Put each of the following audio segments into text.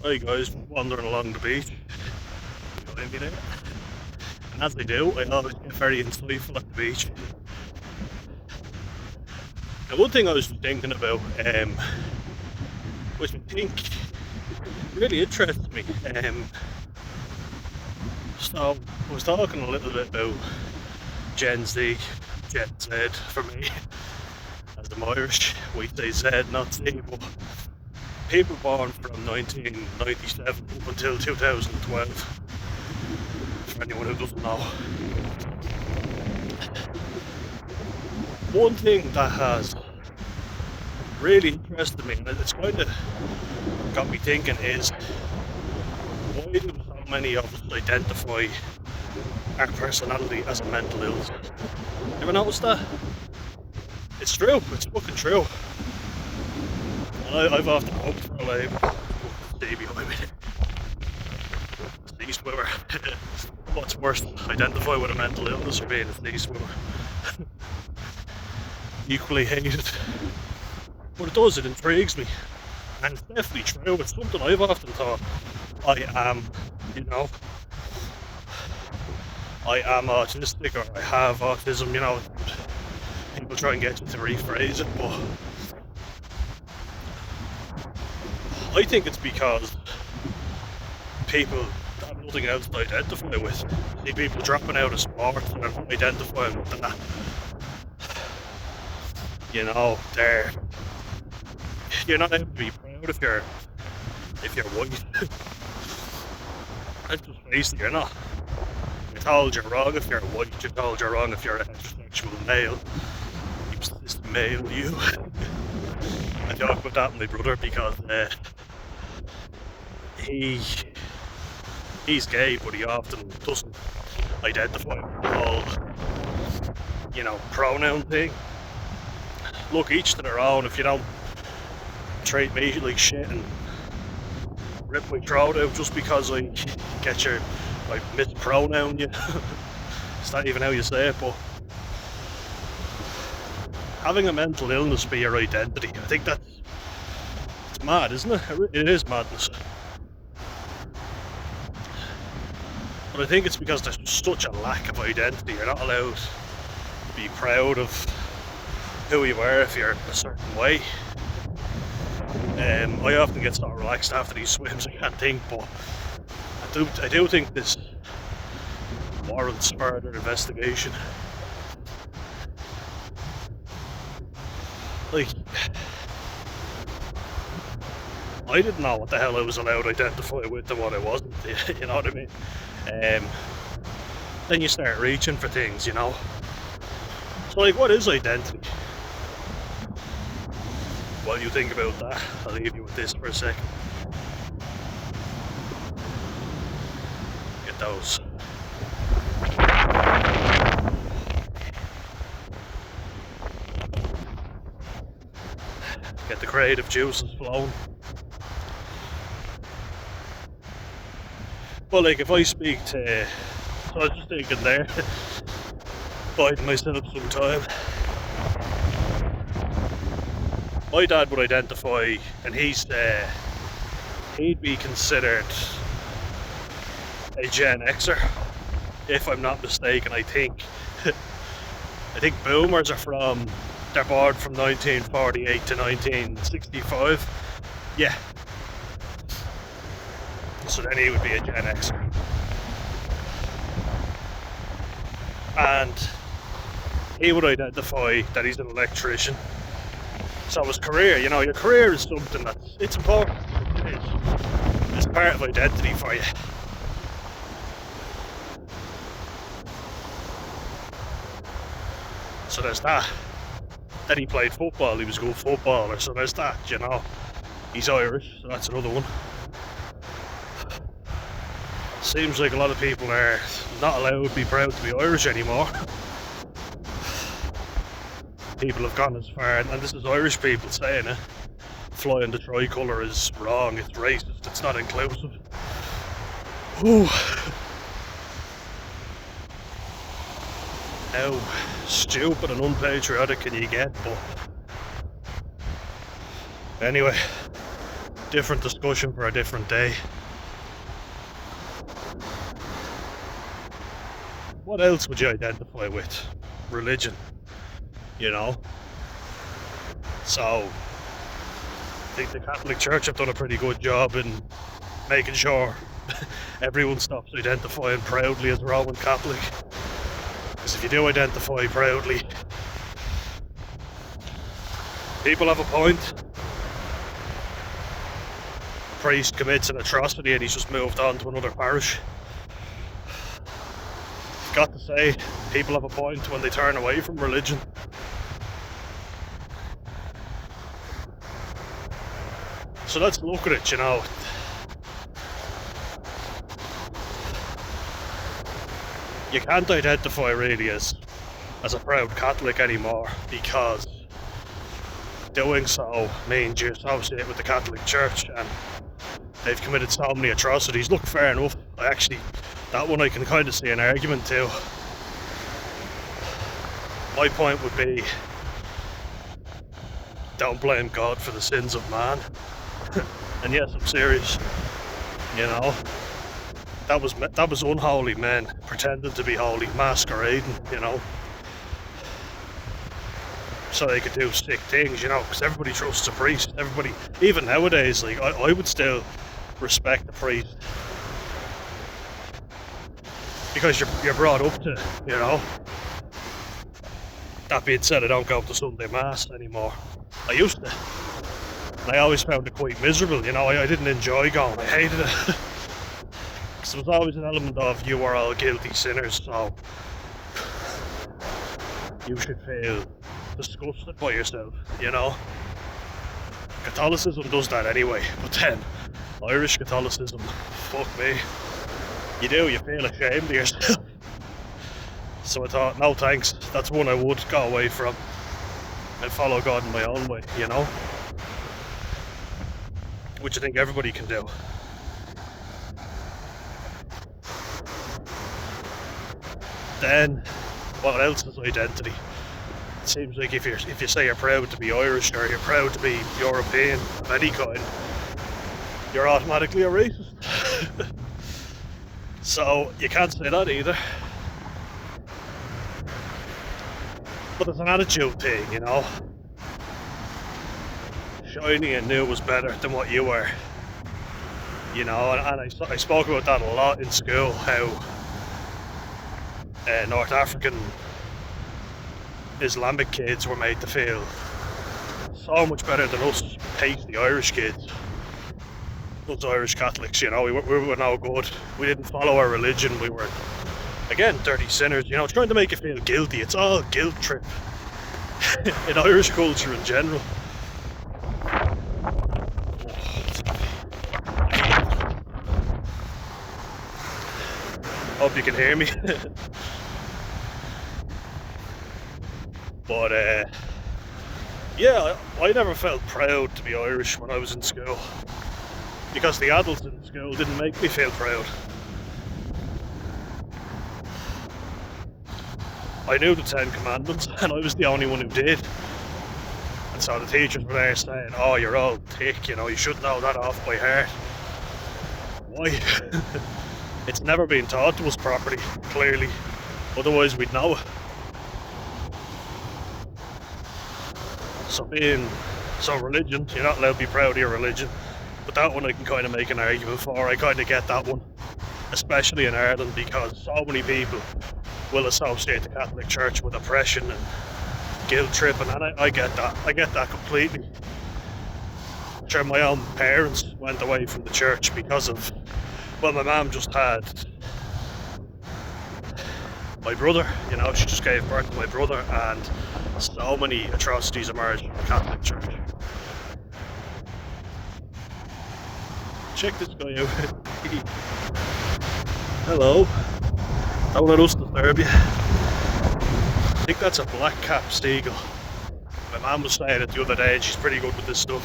Hi guys, wandering along the beach. Join me there. And as I do, I always get very insightful at the beach. Now, one thing I was thinking about, which I think really interests me, so I was talking a little bit about Gen Z, Gen Z for me, as I'm Irish, we say Z, not Z, but people born from 1997 up until 2012, for anyone who doesn't know. One thing that has really interested me, and it's kind of got me thinking, is why do so many of us identify our personality as a mental illness? You ever noticed that? It's true, it's fucking true. And I've often hoped for a label. Stay behind me. Sea swimmer. What's worse, identify with a mental illness or being a sea swimmer? Equally hated. But it intrigues me. And it's definitely true. It's something I've often thought. I am autistic, or I have autism, people try and get you to rephrase it, but I think it's because people have nothing else to identify with. See people dropping out of sports and they're not identifying with that. You're not able to be proud if you're white. Let's just face it, you're not. You're told you're wrong if you're white, you're told you're wrong if you're a heterosexual male. This male you. I talk about that with my brother because he's gay, but he often doesn't identify with the whole, pronoun thing. Look, each to their own. If you don't treat me like shit and rip my throat out just because I mispronoun you. It's not even how you say it, but having a mental illness be your identity, I think it's mad, isn't it? It is madness. But I think it's because there's such a lack of identity. You're not allowed to be proud of who you are if you're a certain way. I often get so relaxed after these swims I can't think, but I do think this warrants further investigation. Like, I didn't know what the hell I was allowed to identify with and what I wasn't, you know what I mean? Then you start reaching for things, So like, what is identity? While you think about that, I'll leave you with this for a second. Get those. Get the creative juices flowing. Well, like, if I speak to... So I was just thinking there, biding myself some time. My dad would identify, and he'd be considered a Gen Xer, if I'm not mistaken. I think boomers they're born from 1948 to 1965. Yeah. So then he would be a Gen Xer. And he would identify that he's an electrician. So his career, your career is something it's important. It's part of identity for you. So there's that. Then he played football, he was a good footballer, so there's that, He's Irish, so that's another one. Seems like a lot of people are not allowed to be proud to be Irish anymore. People have gone as far, and this is Irish people saying it, flying the tricolour is wrong, it's racist, it's not inclusive. Ooh. How stupid and unpatriotic can you get? But anyway, different discussion for a different day. What else would you identify with? Religion, you know? So, I think the Catholic Church have done a pretty good job in making sure everyone stops identifying proudly as Roman Catholic. Because if you do identify proudly, people have a point. Priest commits an atrocity and he's just moved on to another parish. I've got to say, people have a point when they turn away from religion. So let's look at it, you know. You can't identify really as a proud Catholic anymore, because doing so means you associate with the Catholic Church and they've committed so many atrocities. Look, fair enough. That one I can kind of see an argument to. My point would be, don't blame God for the sins of man. And yes, I'm serious. You know, that was unholy men pretending to be holy, masquerading, you know, so they could do sick things, you know, because everybody trusts a priest. Everybody, even nowadays, like I would still respect the priest, because you're brought up to, you know. That being said, I don't go to Sunday Mass anymore. I used to. And I always found it quite miserable, you know. I didn't enjoy going. I hated it. Because there was always an element of, you are all guilty sinners, so you should feel disgusted by yourself, you know. Catholicism does that anyway, but then Irish Catholicism, fuck me, you feel ashamed of yourself. So I thought, no thanks, that's one I would go away from and follow God in my own way, you know, which I think everybody can do. Then what else is identity? It seems like if you say you're proud to be Irish or you're proud to be European of any kind, you're automatically a racist. So you can't say that either. But it's an attitude thing, you know. Shiny and new was better than what you were, you know. And I spoke about that a lot in school, how North African Islamic kids were made to feel so much better than us pasty Irish kids. Us Irish Catholics, you know, we were no good. We didn't follow our religion. We were, again, dirty sinners, you know, trying to make you feel guilty. It's all guilt trip in Irish culture in general. Hope you can hear me. But yeah, I never felt proud to be Irish when I was in school, because the adults in school didn't make me feel proud. I knew the 10 Commandments, and I was the only one who did. And so the teachers were there saying, oh, you're all thick, you know, you should know that off by heart. Why? It's never been taught to us properly, clearly. Otherwise we'd know it. So religion, you're not allowed to be proud of your religion. But that one I can kind of make an argument for. I kind of get that one. Especially in Ireland, because so many people will associate the Catholic Church with oppression and guilt tripping, and I get that. I get that completely. Sure, my own parents went away from the church because of, well, my mum just had my brother, you know, she just gave birth to my brother, and so many atrocities emerged from the Catholic Church. Check this guy out. Hello. Don't let us disturb you. I think that's a black-capped seagull. My mum was saying it the other day, and she's pretty good with this stuff.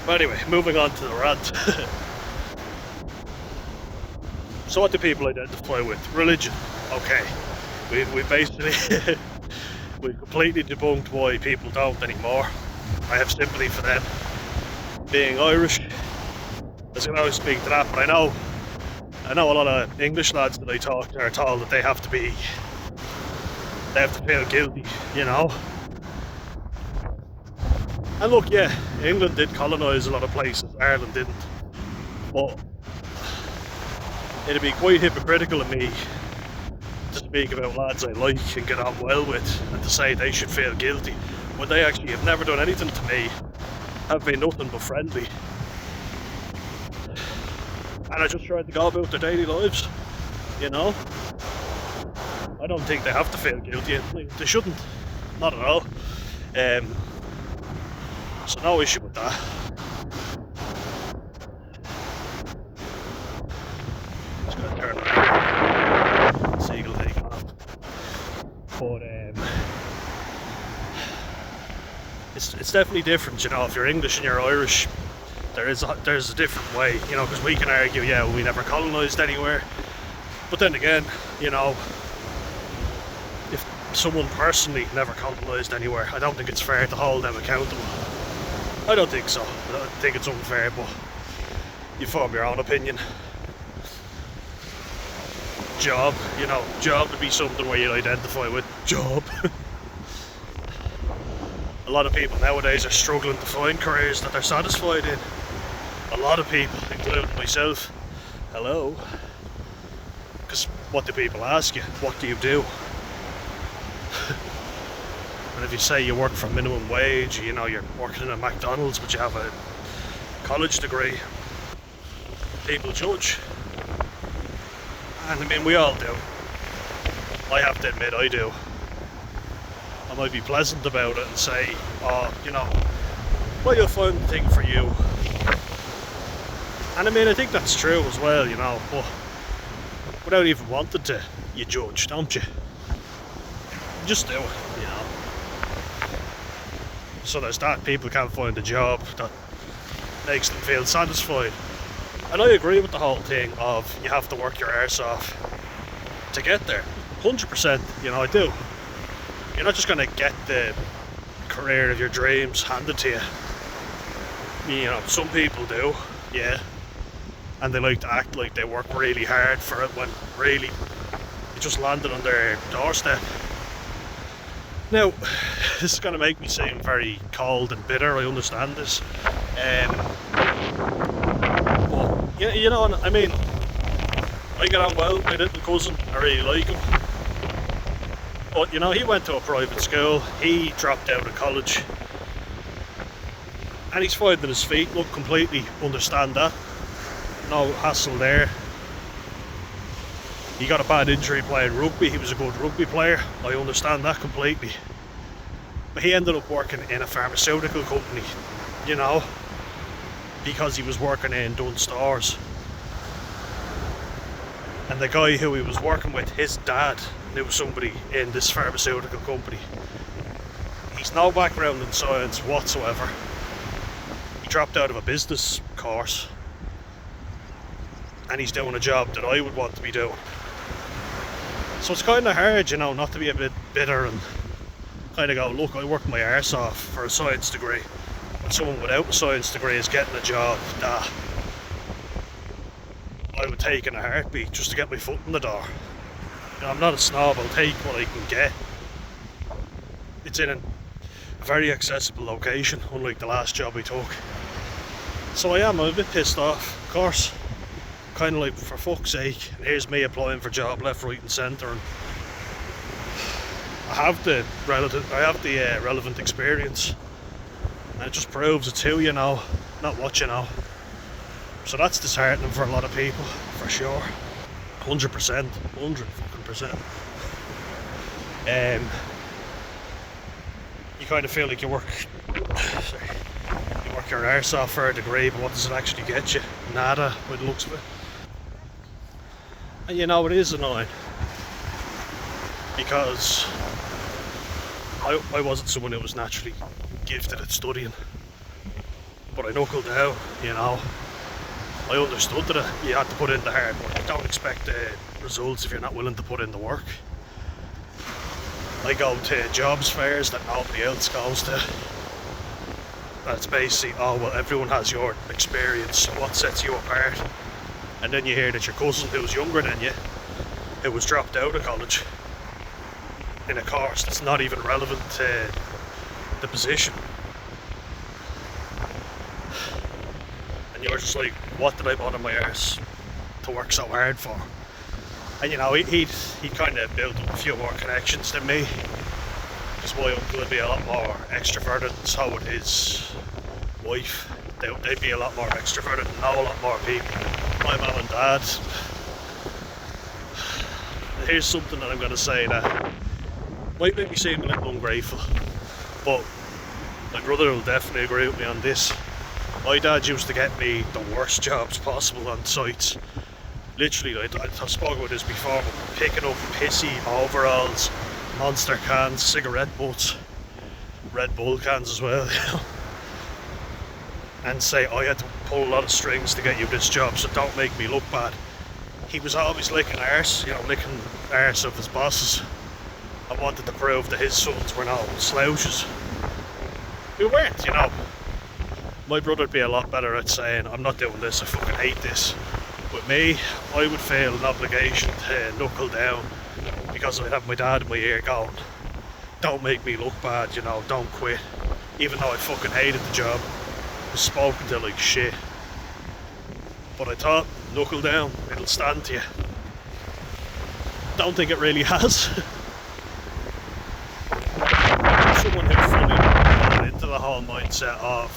But anyway, moving on to the rant. So what do people identify with? Religion. Okay. We basically we've completely debunked why people don't anymore. I have sympathy for them being Irish. I can always speak to that, but I know a lot of English lads that I talk to are told that they have to feel guilty, you know. And look, yeah, England did colonise a lot of places, Ireland didn't. But it'd be quite hypocritical of me to speak about lads I like and get on well with and to say they should feel guilty when they actually have never done anything to me, have been nothing but friendly. And I just tried to go about their daily lives, you know. I don't think they have to feel guilty. They shouldn't, not at all. So no issue with that. Just gonna turn around. Seagull taking off. But it's definitely different, you know. If you're English and you're Irish, there's a different way, you know, because we can argue, yeah, well, we never colonised anywhere. But then again, you know, if someone personally never colonised anywhere, I don't think it's fair to hold them accountable. I don't think so. I don't think it's unfair, but you form your own opinion. Job, you know, job would be something where you identify with. Job. A lot of people nowadays are struggling to find careers that they're satisfied in. A lot of people, including myself. Hello. Because what do people ask you? What do you do? And if you say you work for minimum wage, you know, you're working in a McDonald's but you have a college degree, people judge. And I mean, we all do. I have to admit, I do. I might be pleasant about it and say, oh, you know, well, you'll find the thing for you. And I mean, I think that's true as well, you know, but without even wanting to, you judge, don't you? You just do it, you know. So there's that. People can't find a job that makes them feel satisfied. And I agree with the whole thing of you have to work your arse off to get there. 100%, you know, I do. You're not just going to get the career of your dreams handed to you. You know, some people do, yeah. And they like to act like they work really hard for it when really it just landed on their doorstep. Now, this is going to make me seem very cold and bitter, I understand this. But, you know, I mean, I get on well with my little cousin, I really like him. But, you know, he went to a private school, he dropped out of college. And he's finding his feet, look, completely understand that. No hassle there. He got a bad injury playing rugby, he was a good rugby player, I understand that completely. But he ended up working in a pharmaceutical company, you know, because he was working in Dunn Stores. And the guy who he was working with, his dad, knew somebody in this pharmaceutical company. He's no background in science whatsoever. He dropped out of a business course. And he's doing a job that I would want to be doing. So it's kind of hard, you know, not to be a bit bitter and kind of go, look, I worked my arse off for a science degree. But someone without a science degree is getting a job that I would take in a heartbeat just to get my foot in the door. You know, I'm not a snob, I'll take what I can get. It's in a very accessible location, unlike the last job I took. So I'm a bit pissed off, of course. Kind of like, for fuck's sake, and here's me applying for job left, right and centre, and I have the relevant experience, and it just proves it's who you know, not what you know. So that's disheartening for a lot of people, for sure. 100%, 100%. You kind of feel like you work your arse off for a degree, but what does it actually get you? Nada, by the looks of it. And you know, it is annoying, because I wasn't someone who was naturally gifted at studying, but I knuckled down, you know. I understood that you had to put in the hard work. Don't expect the results if you're not willing to put in the work. I go to jobs fairs that nobody else goes to. And it's basically, oh well, everyone has your experience, what sets you apart? And then you hear that your cousin who's younger than you, who was dropped out of college in a course that's not even relevant to the position. And you're just like, what did I bother my arse to work so hard for? And you know, he'd kind of built up a few more connections than me, because my uncle would be a lot more extroverted, and so would his wife. They'd be a lot more extroverted and know a lot more people. My mum and dad. Here's something that I'm going to say that might make me seem a little ungrateful, but my brother will definitely agree with me on this. My dad used to get me the worst jobs possible on sites. Literally, I've spoken about this before, but picking up pissy overalls, Monster cans, cigarette butts, Red Bull cans as well, you know, and say, I had to pull a lot of strings to get you this job, so don't make me look bad. He was always licking arse, you know, licking arse of his bosses, and wanted to prove that his sons were no slouches. We weren't, you know. My brother'd be a lot better at saying, I'm not doing this, I fucking hate this. With me, I would feel an obligation to knuckle down, because I'd have my dad in my ear going, don't make me look bad, you know, don't quit. Even though I fucking hated the job, I was spoken to like shit. But I thought, knuckle down, it'll stand to you. Don't think it really has. Someone who fully got into the whole mindset of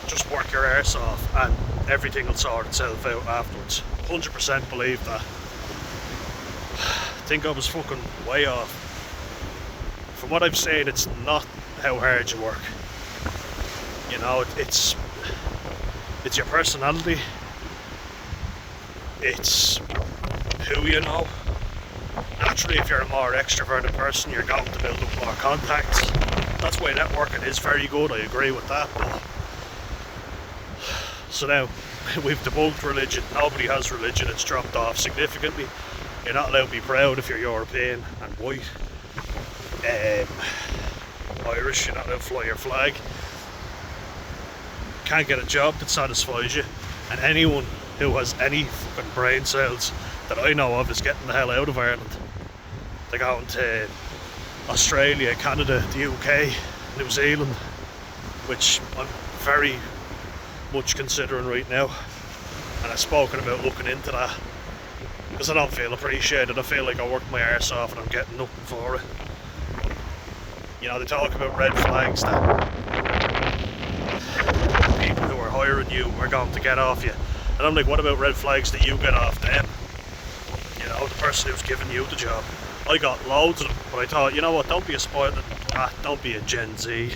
just work your arse off and everything will sort itself out afterwards. 100% believe that. I think I was fucking way off. From what I've seen, it's not how hard you work. You know, it's your personality. It's who you know. Naturally, if you're a more extroverted person, you're going to build up more contacts. That's why networking is very good, I agree with that. But so now, we've debunked religion. Nobody has religion, it's dropped off significantly. You're not allowed to be proud if you're European and white. Irish, you're not allowed to fly your flag. Can't get a job that satisfies you. And anyone who has any fucking brain cells that I know of is getting the hell out of Ireland. They're going to Australia, Canada, the UK, New Zealand, which I'm very much considering right now. And I've spoken about looking into that, because I don't feel appreciated. I feel like I worked my arse off and I'm getting nothing for it. You know, they talk about red flags that people who are hiring you are going to get off you. And I'm like, what about red flags that you get off them? You know, the person who's giving you the job. I got loads of them, but I thought, you know what, don't be a spoilt, don't be a Gen Z.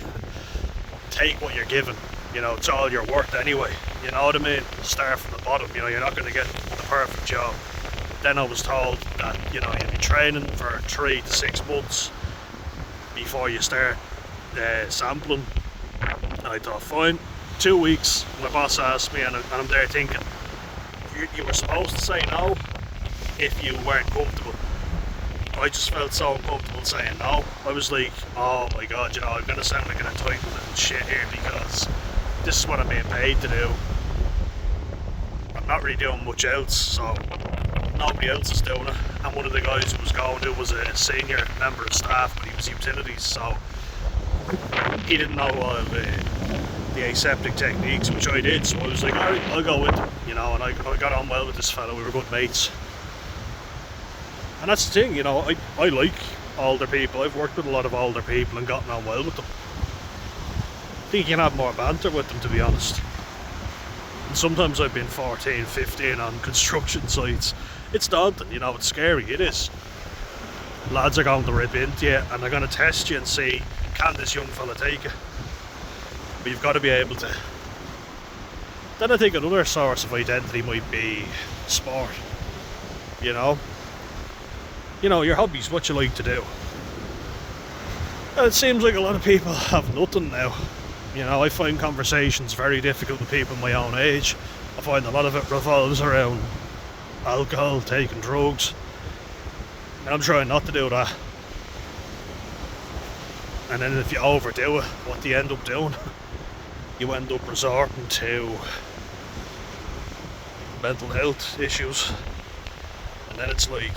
Take what you're given. You know, it's all you're worth anyway. You know what I mean? Start from the bottom. You know, you're not going to get the perfect job. Then I was told that, you know, you'd be training for 3 to 6 months before you start sampling. And I thought, fine, 2 weeks. My boss asked me, and I'm there thinking, you were supposed to say no if you weren't comfortable. I just felt so uncomfortable saying no. I was like, oh my god, you know, I'm going to sound like an entitlement and shit here, because this is what I'm being paid to do. I'm not really doing much else, so nobody else is doing it. And one of the guys who was going, who was a senior member of staff, but he was utilities, so he didn't know all of the aseptic techniques, which I did. So I was like, alright, I'll go with him, you know. And I got on well with this fella. We were good mates. And that's the thing, you know, I like older people. I've worked with a lot of older people and gotten on well with them. I think you can have more banter with them, to be honest. And sometimes I've been 14, 15 on construction sites. It's daunting, you know, it's scary, it is. Lads are going to rip into you and they're going to test you and see, can this young fella take it? But you've got to be able to. Then I think another source of identity might be sport. You know, your hobbies, what you like to do. And it seems like a lot of people have nothing now. You know, I find conversations very difficult with people my own age. I find a lot of it revolves around alcohol, taking drugs. And I'm trying not to do that. And then if you overdo it, what do you end up doing? you end up resorting to mental health issues, and then it's like,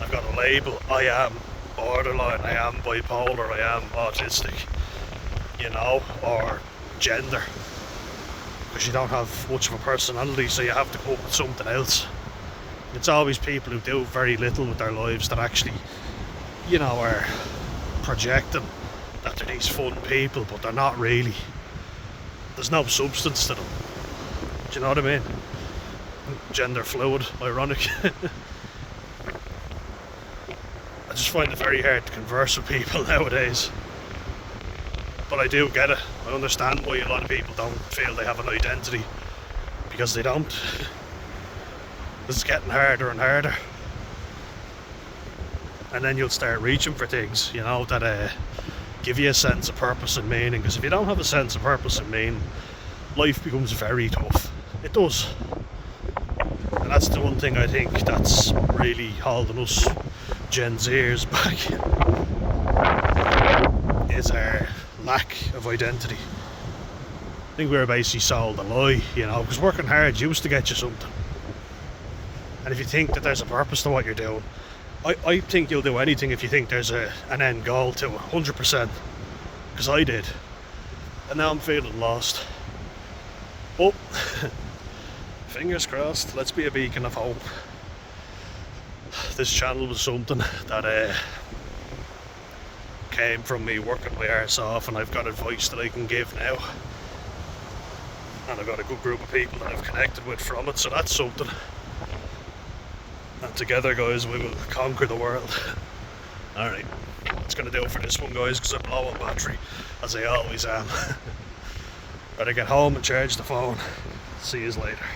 I've got a label, I am borderline, I am bipolar, I am autistic, or gender, because you don't have much of a personality, so you have to come up with something else. It's always people who do very little with their lives that actually, are projecting that they're these fun people, but they're not really. There's no substance to them. Do you know what I mean? Gender fluid, ironic. I just find it very hard to converse with people nowadays. But I do get it. I understand why a lot of people don't feel they have an identity, because they don't. It's getting harder and harder. And then you'll start reaching for things, that give you a sense of purpose and meaning. Because if you don't have a sense of purpose and meaning, life becomes very tough. It does. And that's the one thing I think that's really holding us Gen-ZERS back, is our lack of identity. I think we were basically sold a lie, because working hard used to get you something. And if you think that there's a purpose to what you're doing, I think you'll do anything if you think there's an end goal to it, 100%. Because I did. And now I'm feeling lost. But, fingers crossed, let's be a beacon of hope. This channel was something that came from me working my arse off, and I've got advice that I can give now. And I've got a good group of people that I've connected with from it, so that's something. And together, guys, we will conquer the world. Alright, that's going to do it for this one, guys, because I'm low on battery, as I always am. Better get home and charge the phone. See you later.